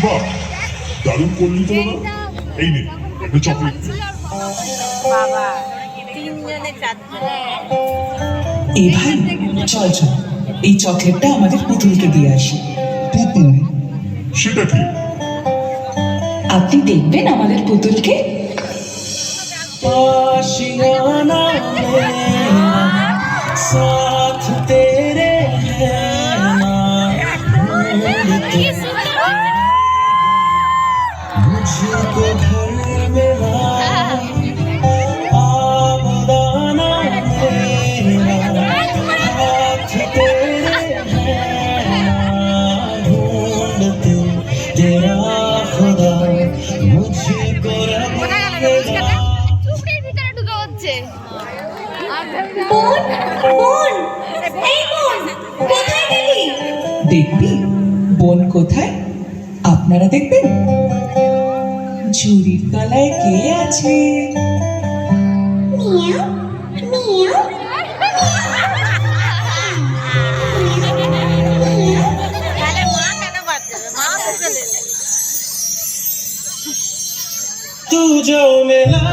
বাহ, দারুণ করলি তো না। এই নে একটা চকলেট। বাবা তিনজনে চারজন। এই ভাই, চল চল এই চকলেটটা আমাদের পুতুলকে দিয়ে আসি। পুতুল? সেটা কি? আপনি দেখবেন আমাদের পুতুলকে। आशियाना मेरा साथ तेरे है ना ढूंढते मुझको घर मेरा आबदाना मेरा हाथ तेरे है ना ढूंढते तेरा खुदा मुझको रब मेरा। দেখবি বোন কোথায়? আপনারা দেখবেন। ঝুড়ির তলায় কে আছে? तू जो मिला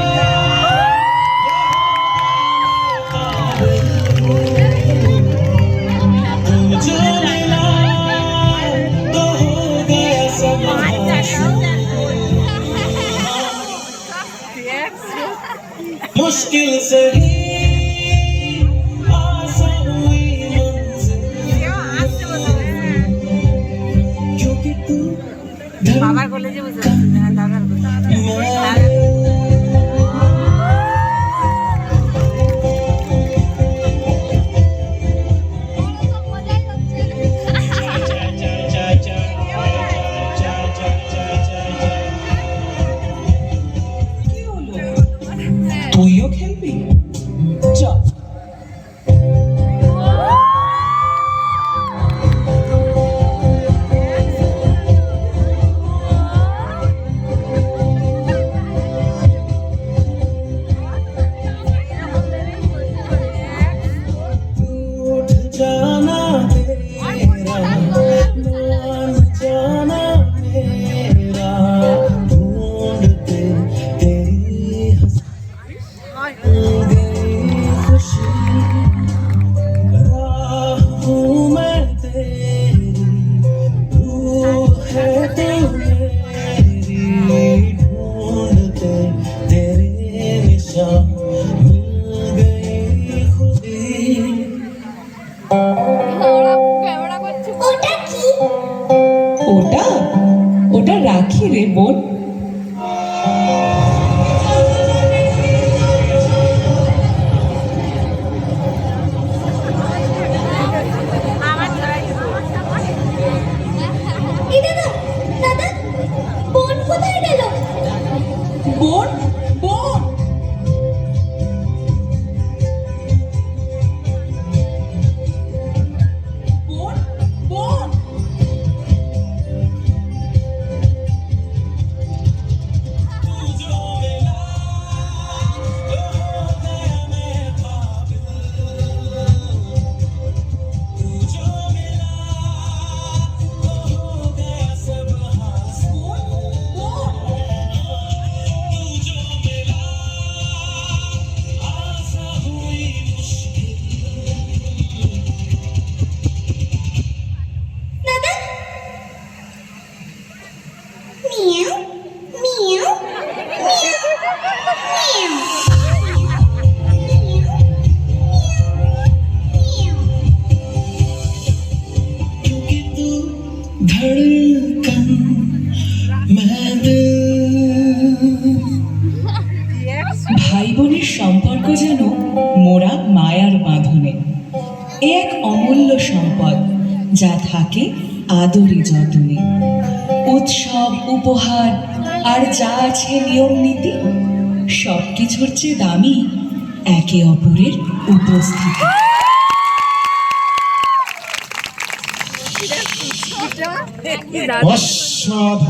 तू जो मिला तो हो गया सब मुश्किल से ही आसान हुई मंजिल क्योंकि तू বাবার কলেজে বসে আছি, দাদার তুইও খেলবি? চল। उठ जाना तेरा मान जाना मेरा ढूंढते तेरी गई खुशी राह हूँ मैं तेरी रूह है तू मेरी ढूंढते तेरे निशान मिल गई खुदी। ওটা ওটা রাখি রে বোন। বোন বোন বোন বোন क्योंकि तू धड़कन मैं दिल। ভাই বোনের সম্পর্ক যেন মোরা মায়ার বাঁধনে। এ এক অমূল্য সম্পদ যা থাকে আদরে যত্নে। উৎসব উপহার আর যা আছে নিয়ম নীতি, সবকিছুর চেয়ে দামি একে অপরের উপস্থিতি। অসাধারণ।